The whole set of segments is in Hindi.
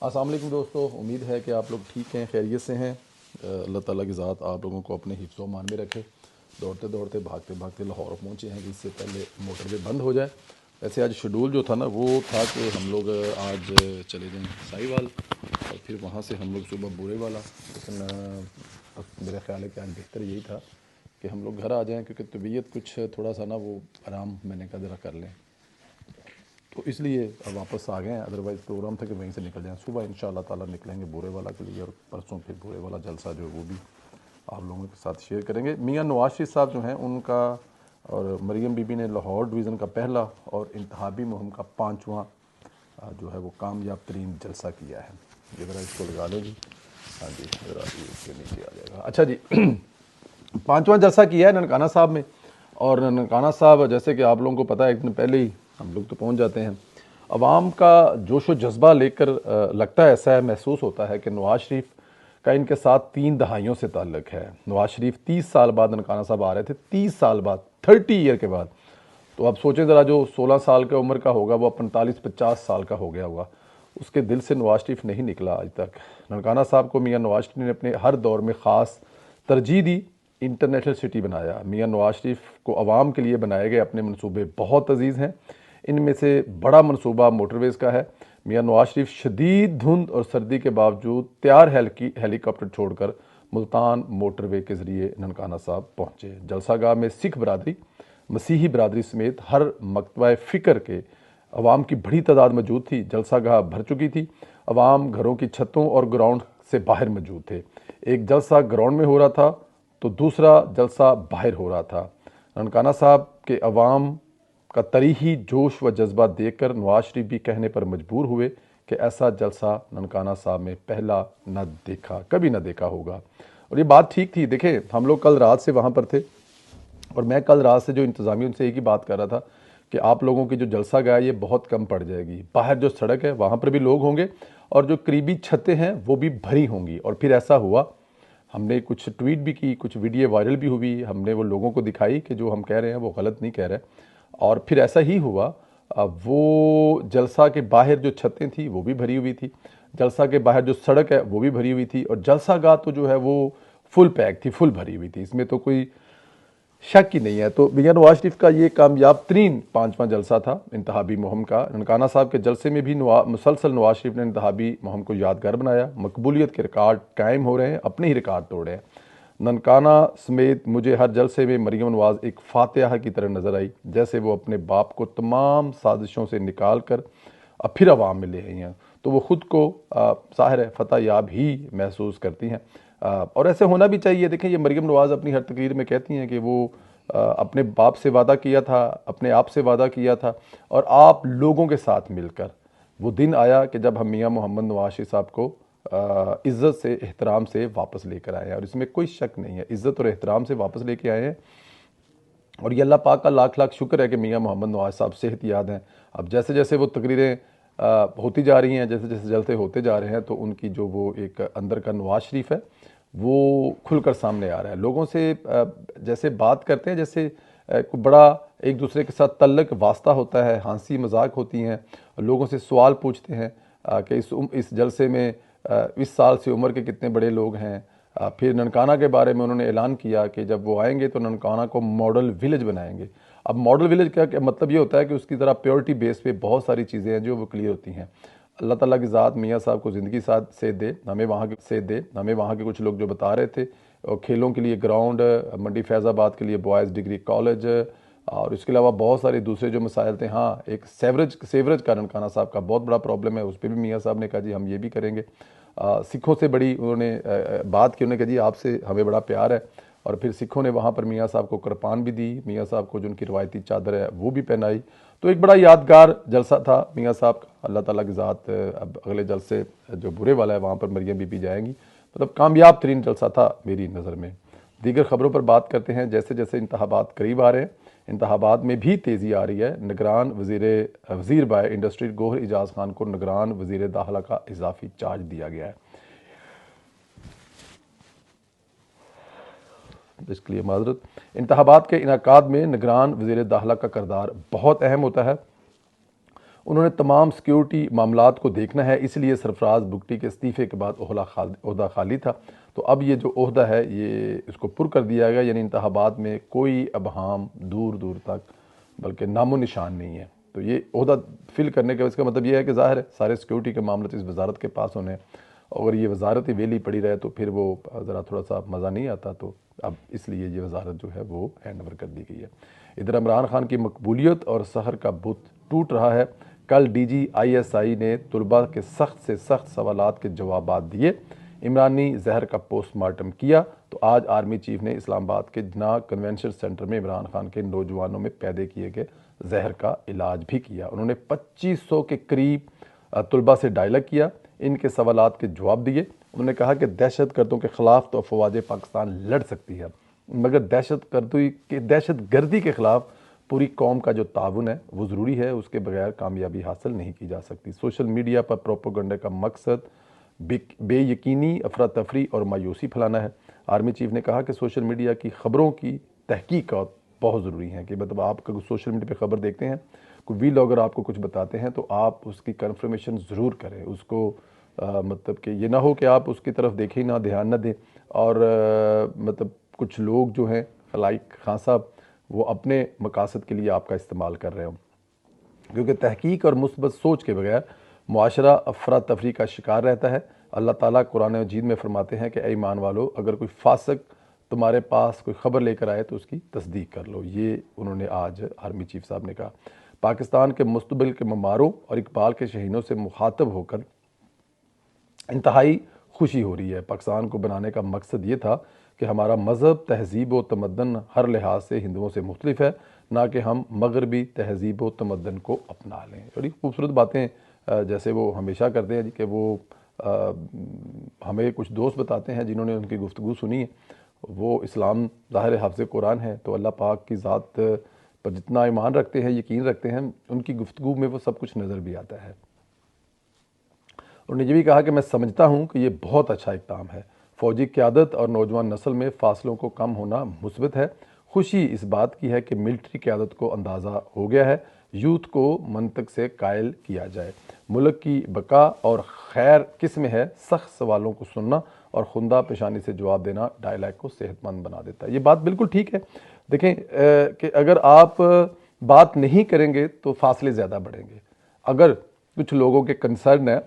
अस्सलाम वालेकुम दोस्तों, उम्मीद है कि आप लोग ठीक हैं, खैरियत से हैं। अल्लाह ताला की ज़ात आप लोगों को अपने हिफ्ज़ व मान में रखे। दौड़ते दौड़ते भागते भागते लाहौर पहुँचे हैं कि इससे पहले मोटरवे बंद हो जाए। वैसे आज शेड्यूल जो था ना वो था कि हम लोग आज चले जाएँ साहिवाल और फिर वहाँ से हम लोग सुबह बुरे वाला, लेकिन मेरा ख्याल है कि आज बेहतर यही था कि हम लोग घर आ जाएँ, क्योंकि तबीयत कुछ थोड़ा सा ना वो आराम मैंने कहा ज़रा कर लें, तो इसलिए अब वापस आ गए हैं। अदरवाइज़ प्रोग्राम था कि वहीं से निकल जाएं। सुबह इंशाल्लाह ताला निकलेंगे बुरे वाला के लिए और परसों फिर बुरे वाला जलसा जो है वो भी आप लोगों के साथ शेयर करेंगे। मियाँ नवाज शरीफ साहब जो हैं उनका और मरियम बीबी ने लाहौर डिवीज़न का पहला और इंतहाबी मुहिम का 5वां जो है वो कामयाब तरीन जलसा किया है। ये ज़रा इसको लगा लो जी। हाँ जी, ज़रा ये इसके नीचे आ जाएगा। अच्छा जी, 5वां जलसा किया है ननकाना साहब में। और ननकाना साहब जैसे कि आप लोगों को पता है, एक दिन पहले ही हम लोग तो पहुंच जाते हैं। अवाम का जोश व जज्बा लेकर लगता है, ऐसा है, महसूस होता है कि नवाज शरीफ का इनके साथ 3 दहाइयों से ताल्लुक़ है। नवाज शरीफ 30 साल बाद ननकाना साहब आ रहे थे, 30 साल बाद, 30 ईयर के बाद। तो आप सोचें ज़रा, जो 16 साल की उम्र का होगा वो 45-50 साल का हो गया होगा। उसके दिल से नवाज शरीफ नहीं निकला आज तक। ननकाना साहब को मियाँ नवाज शरीफ ने अपने हर दौर में ख़ास तरजीह दी, इंटरनेशनल सिटी बनाया। मियाँ नवाज शरीफ को आवाम के लिए बनाए गए अपने मनसूबे बहुत अजीज़ हैं। इनमें से बड़ा मनसूबा मोटरवेज़ का है। मियाँ नवाज शरीफ शदीद धुंध और सर्दी के बावजूद तैयार हेलीकॉप्टर छोड़कर मुल्तान मोटरवे के ज़रिए ननकाना साहब पहुँचे। जलसागाह में सिख बरादरी, मसीही बरादरी समेत हर मकतबा फ़िक्र के अवाम की बड़ी तादाद मौजूद थी। जलसागाह भर चुकी थी। अवाम घरों की छतों और ग्राउंड से बाहर मौजूद थे। एक जलसा ग्राउंड में हो रहा था तो दूसरा जलसा बाहर हो रहा था। ननकाना साहब के अवाम का तरीही जोश व जज्बा देखकर नवाज शरीफ भी कहने पर मजबूर हुए कि ऐसा जलसा ननकाना साहब में पहला न देखा, कभी न देखा होगा। और ये बात ठीक थी। देखें, हम लोग कल रात से वहाँ पर थे और मैं कल रात से जो इंतज़ामिया उनसे एक ही बात कर रहा था कि आप लोगों की जो जलसा गया ये बहुत कम पड़ जाएगी। बाहर जो सड़क है वहाँ पर भी लोग होंगे और जो करीबी छतें हैं वो भी भरी होंगी। और फिर ऐसा हुआ। हमने कुछ ट्वीट भी की, कुछ वीडियो वायरल भी हुई, हमने वो लोगों को दिखाई कि जो हम कह रहे हैं वो गलत नहीं कह रहे। और फिर ऐसा ही हुआ। वो जलसा के बाहर जो छतें थी वो भी भरी हुई थी, जलसा के बाहर जो सड़क है वो भी भरी हुई थी, और जलसा गाह तो जो है वो फुल पैक थी, फुल भरी हुई थी। इसमें तो कोई शक ही नहीं है। तो मियाँ नवाज शरीफ का ये कामयाब तरीन 5वां जलसा था इंतहाबी मुहिम का। ननकाना साहब के जलसे में भी मुसलसल नवाज शरीफ ने इंतहाबी मुहिम को यादगार बनाया। मकबूलियत के रिकॉर्ड कायम हो रहे हैं, अपने ही रिकॉर्ड तोड़ रहे हैं। ननकाना समेत मुझे हर जलसे में मरियम नवाज एक फातिहा की तरह नजर आई, जैसे वो अपने बाप को तमाम साजिशों से निकाल कर अब फिर अवाम में ले आई हैं। तो वो ख़ुद को ज़ाहिर है फतह याब ही महसूस करती हैं, और ऐसे होना भी चाहिए। देखें, ये मरियम नवाज़ अपनी हर तकरीर में कहती हैं कि वो अपने बाप से वादा किया था, अपने आप से वादा किया था, और आप लोगों के साथ मिलकर वो दिन आया कि जब हम मियाँ मोहम्मद नवाज शरीफ साहब को इज़्ज़त से, एहतराम से वापस लेकर आए हैं। और इसमें कोई शक नहीं है, इज़्ज़त और एहतराम से वापस लेके आए हैं। और ये अल्लाह पाक का लाख लाख शुक्र है कि मियाँ मोहम्मद नवाज साहब सेहत याद हैं। अब जैसे जैसे वो तकरीरें होती जा रही हैं, जैसे जैसे जलते होते जा रहे हैं, तो उनकी जो वो एक अंदर का नवाज शरीफ है वो खुलकर सामने आ रहा है। लोगों से जैसे बात करते हैं, जैसे कोई बड़ा एक दूसरे के साथ तल्लक वास्ता होता है, हंसी मजाक होती हैं, लोगों से सवाल पूछते हैं कि इस जलसे में इस साल से उम्र के कितने बड़े लोग हैं। फिर ननकाना के बारे में उन्होंने ऐलान किया कि जब वो आएंगे तो ननकाना को मॉडल विलेज बनाएंगे। अब मॉडल विलेज का मतलब ये होता है कि उसकी तरह प्योरिटी बेस पे बहुत सारी चीज़ें हैं जो वो क्लियर होती हैं। अल्लाह ताला की ज़ात मियाँ साहब को ज़िंदगी साथ से दे, हमें वहाँ के कुछ लोग जो बता रहे थे, और खेलों के लिए ग्राउंड, मंडी फैज़ाबाद के लिए बॉयज़ डिग्री कॉलेज, और इसके अलावा बहुत सारे दूसरे जो मसाइल थे। हाँ, एक सेवरेज का ननकाना साहब का बहुत बड़ा प्रॉब्लम है, उस पर भी मियाँ साहब ने कहा जी हम ये भी करेंगे। सिखों से बड़ी उन्होंने बात की, उन्होंने कहा जी आपसे हमें बड़ा प्यार है। और फिर सिखों ने वहाँ पर मियाँ साहब को कृपान भी दी, मियाँ साहब को जो उनकी रवायती चादर है वो भी पहनाई। तो एक बड़ा यादगार जलसा था मियाँ साहब का। अल्लाह ताला की ज़ात अब अगले जलसे जो बुरे वाला है वहाँ पर मरियम बीबी जाएंगी। मतलब कामयाब तरीन जलसा था मेरी नज़र में। दीगर खबरों पर बात करते हैं। जैसे जैसे इंतखाबात करीब आ रहे हैं, इंतखाबात में भी तेज़ी आ रही है। निगरान वज़ीर बाय इंडस्ट्री गोहर एजाज खान को निगरान वज़ीर दाखिला का इजाफी चार्ज दिया गया है। इसके लिए माजरत। इंतखाबात के इनकाद में निगरान वज़ीर दाखिला का किरदार बहुत अहम होता है। उन्होंने तमाम सिक्योरिटी मामलात को देखना है, इसलिए सरफराज बुगटी के इस्तीफ़े के बाद ओहदा खाली था। तो अब ये जो ओहदा है ये इसको पुर कर दिया गया, यानी इंतखाबात में कोई अबहाम दूर दूर तक बल्कि नामो निशान नहीं है। तो ये ओहदा फिल करने का इसका मतलब ये है कि ज़ाहिर है सारे सिक्योरिटी के मामले तो इस वजारत के पास होने हैं, और ये वजारत ही वेली पड़ी रहे तो फिर वो ज़रा थोड़ा सा मज़ा नहीं आता। तो अब इसलिए ये वजारत जो है वो हैंड ओवर कर दी गई है। इधर इमरान खान की मकबूलियत और सहर का बुत टूट रहा है। कल DGISI ने तलबा के सख्त से सख्त सवालात के जवाबात दिए। इमरानी जहर का पोस्टमार्टम किया। तो आज आर्मी चीफ ने इस्लामाबाद के जना कन्वेंशन सेंटर में इमरान खान के नौजवानों में पैदा किए गए जहर का इलाज भी किया। उन्होंने 2500 के करीब तलबा से डायलॉग किया, इनके सवालात के जवाब दिए। उन्होंने कहा कि दहशत गर्दों के ख़िलाफ़ तो अफवाज पाकिस्तान लड़ सकती है, मगर दहशत गर्दी के ख़िलाफ़ पूरी कौम का जो ताउन है वो ज़रूरी है, उसके बगैर कामयाबी हासिल नहीं की जा सकती। सोशल मीडिया पर प्रोपेगेंडा का मकसद बेयकीनी, अफरा तफरी और मायूसी फैलाना है। आर्मी चीफ ने कहा कि सोशल मीडिया की ख़बरों की तहकीकात बहुत ज़रूरी है, कि मतलब आप सोशल मीडिया पे ख़बर देखते हैं, कोई वीलॉगर आपको कुछ बताते हैं तो आप उसकी कन्फर्मेशन ज़रूर करें। उसको मतलब कि ये ना हो कि आप उसकी तरफ देखें ना, ध्यान ना दें, और मतलब कुछ लोग जो हैं लाइक खान साहब वो अपने मकासद के लिए आपका इस्तेमाल कर रहे हो, क्योंकि तहकीक और मुस्बत सोच के बगैर मुआशरा अफरा तफरी का शिकार रहता है। अल्लाह ताला कुरान मजीद में फरमाते हैं कि ऐ ईमान वालो, अगर कोई फासिक तुम्हारे पास कोई ख़बर लेकर आए तो उसकी तस्दीक कर लो। ये उन्होंने आज आर्मी चीफ साहब ने कहा। पाकिस्तान के मुस्तबिल के ममारों और इकबाल के शहीनों से मुखातब होकर इंतहाई खुशी हो रही है। पाकिस्तान को बनाने का मकसद ये था कि हमारा मज़हब, तहज़ीब व तमद्दन हर लिहाज से हिंदुओं से मुख्तलिफ है, ना कि हम मगरबी तहज़ीब व तमद्दन को अपना लें। बड़ी खूबसूरत बातें जैसे वो हमेशा करते हैं जी, कि वो हमें कुछ दोस्त बताते हैं जिन्होंने उनकी गुफ्तगू सुनी है, वो इस्लाम ज़ाहिर हाफ़िज़ कुरान है, तो अल्लाह पाक की ज़ात पर जितना ईमान रखते हैं, यकीन रखते हैं, उनकी गुफ्तगू में वो सब कुछ नज़र भी आता है। उन्होंने ये भी कहा कि मैं समझता हूँ कि ये बहुत अच्छा इक़दाम है। फ़ौजी क़यादत और नौजवान नस्ल में फ़ासलों को कम होना मुस्बत है। खुशी इस बात की है कि मिलिट्री क़यादत को अंदाज़ा हो गया है, यूथ को मंतक से कायल किया जाए। मुल्क की बका और खैर किस में है, सख्त सवालों को सुनना और खुंदा पेशानी से जवाब देना डायलॉग को सेहतमंद बना देता है। ये बात बिल्कुल ठीक है। देखें कि अगर आप बात नहीं करेंगे तो फासले ज़्यादा बढ़ेंगे। अगर कुछ लोगों के कंसर्न है,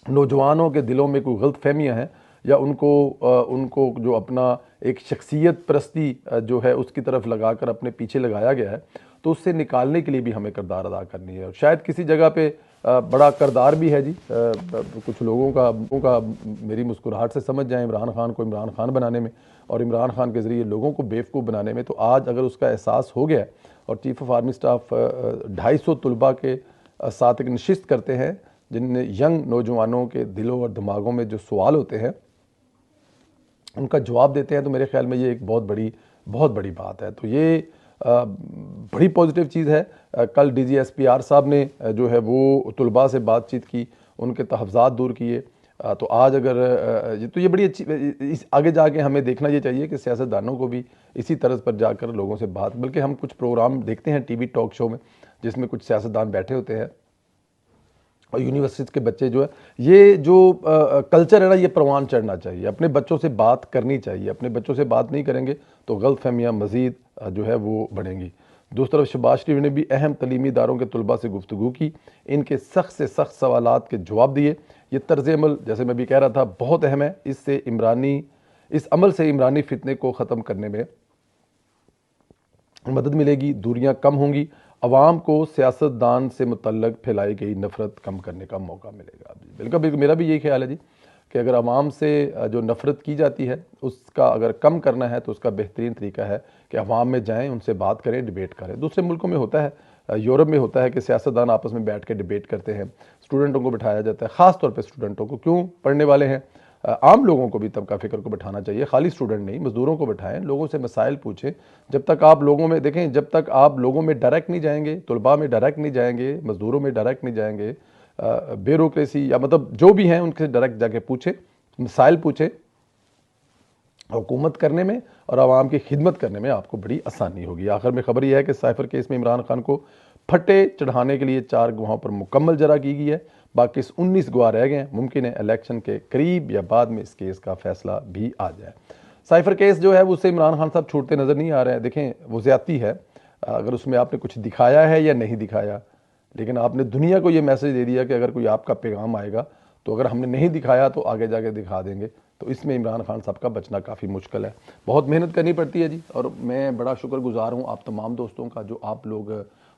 नौजवानों के दिलों में कोई गलत फहमियाँ हैं, या उनको जो अपना एक शख्सियत परस्ती जो है उसकी तरफ लगाकर अपने पीछे लगाया गया है, तो उससे निकालने के लिए भी हमें किरदार अदा करनी है। और शायद किसी जगह पे बड़ा किरदार भी है जी, कुछ लोगों का मेरी मुस्कुराहट से समझ जाएं इमरान खान को इमरान खान बनाने में और इमरान खान के ज़रिए लोगों को बेवकूफ़ बनाने में। तो आज अगर उसका एहसास हो गया और चीफ ऑफ आर्मी स्टाफ 250 तलबा के साथ एक नशिस्त करते हैं जिनमें यंग नौजवानों के दिलों और दिमागों में जो सवाल होते हैं उनका जवाब देते हैं, तो मेरे ख्याल में ये एक बहुत बड़ी बात है। तो ये बड़ी पॉजिटिव चीज़ है। कल DGSPR साहब ने जो है वो तलबा से बातचीत की, उनके तहफ़्ज़ात दूर किए। तो आज अगर तो ये बड़ी अच्छी, आगे जाके हमें देखना ये चाहिए कि सियासतदानों को भी इसी तरह पर जाकर लोगों से बात, बल्कि हम कुछ प्रोग्राम देखते हैं TV टॉक शो में जिसमें कुछ सियासतदान बैठे होते हैं और यूनिवर्सिटीज़ के बच्चे जो है, ये जो कल्चर है ना, ये परवान चढ़ना चाहिए, अपने बच्चों से बात करनी चाहिए। अपने बच्चों से बात नहीं करेंगे तो गलत फहमियाँ मज़ीद जो है वो बढ़ेंगी। दूसरी तरफ शहबाज शरीफ ने भी अहम तलीमी इदारों के तलबा से गुफ्तगू की, इनके सख्त से सख्त सवालात के जवाब दिए। ये तर्ज अमल, जैसे मैं भी कह रहा था, बहुत अहम है। इस अमल से इमरानी फितने को ख़त्म करने में मदद मिलेगी, दूरियां कम होंगी, अवाम को सियासतदान से मुतल्लक फैलाई गई नफ़रत कम करने का मौका मिलेगा। बिल्कुल मेरा भी यही ख्याल है जी, कि अगर अवाम से जो नफ़रत की जाती है उसका अगर कम करना है तो उसका बेहतरीन तरीका है कि अवाम में जाएं, उनसे बात करें, डिबेट करें। दूसरे मुल्कों में होता है, यूरोप में होता है कि सियासतदान आपस में बैठ के डिबेट करते हैं, स्टूडेंटों को बिठाया जाता है, ख़ास तौर पे स्टूडेंटों को, क्यों, पढ़ने वाले हैं। आम लोगों को भी तबका फ़िक्र को बिठाना चाहिए, खाली स्टूडेंट नहीं, मज़दूरों को बिठाएं, लोगों से मसाइल पूछें। जब तक आप लोगों में देखें, जब तक आप लोगों में डायरेक्ट नहीं जाएंगे, तलबा में डायरेक्ट नहीं जाएंगे, मज़दूरों में डायरेक्ट नहीं जाएंगे, ब्यूरोक्रेसी या मतलब जो भी हैं उनसे डायरेक्ट जाके पूछें, मसाइल पूछें, हुकूमत करने में और आवाम की खिदमत करने में आपको बड़ी आसानी होगी। आखिर में खबर यह है कि साइफर केस में इमरान खान को फटे चढ़ाने के लिए 4 गवाहों पर मुकम्मल जरा की गई है, बाकी 19 गवाह रह गए हैं। मुमकिन है इलेक्शन के करीब या बाद में इस केस का फैसला भी आ जाए। साइफर केस जो है उससे इमरान खान साहब छूटते नज़र नहीं आ रहे हैं। देखें, वो ज़्यादती है, अगर उसमें आपने कुछ दिखाया है या नहीं दिखाया, लेकिन आपने दुनिया को ये मैसेज दे दिया कि अगर कोई आपका पैगाम आएगा तो अगर हमने नहीं दिखाया तो आगे जाके दिखा देंगे। तो इसमें इमरान खान साहब का बचना काफ़ी मुश्किल है। बहुत मेहनत करनी पड़ती है जी, और मैं बड़ा शुक्रगुजार हूँ आप तमाम दोस्तों का जो आप लोग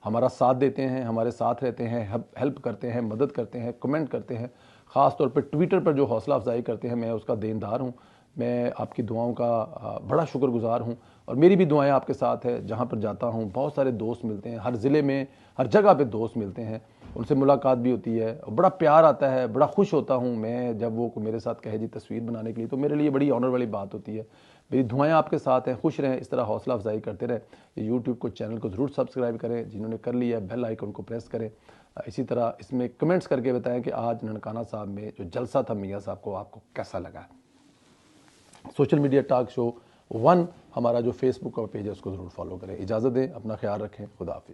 हमारा साथ देते हैं, हमारे साथ रहते हैं, हेल्प करते हैं, मदद करते हैं, कमेंट करते हैं, ख़ास तौर पर ट्विटर पर जो हौसला अफजाई करते हैं, मैं उसका देनदार हूँ। मैं आपकी दुआओं का बड़ा शुक्रगुजार हूँ, और मेरी भी दुआएं आपके साथ है। जहाँ पर जाता हूँ बहुत सारे दोस्त मिलते हैं, हर ज़िले में हर जगह पे दोस्त मिलते हैं, उनसे मुलाकात भी होती है, बड़ा प्यार आता है, बड़ा खुश होता हूँ मैं जब वो मेरे साथ कहे जी तस्वीर बनाने के लिए, तो मेरे लिए बड़ी ऑनर वाली बात होती है। मेरी दुआएं आपके साथ हैं, खुश रहें, इस तरह हौसला अफजाई करते रहें। ये यूट्यूब को चैनल को ज़रूर सब्सक्राइब करें, जिन्होंने कर लिया है बेल आइकन को प्रेस करें। इसी तरह इसमें कमेंट्स करके बताएं कि आज ननकाना साहब में जो जलसा था मियाँ साहब को आपको कैसा लगा। सोशल मीडिया टॉक शो 1 हमारा जो फेसबुक का पेज है उसको ज़रूर फॉलो करें। इजाज़त दें, अपना ख्याल रखें, खुदा हाफिज़।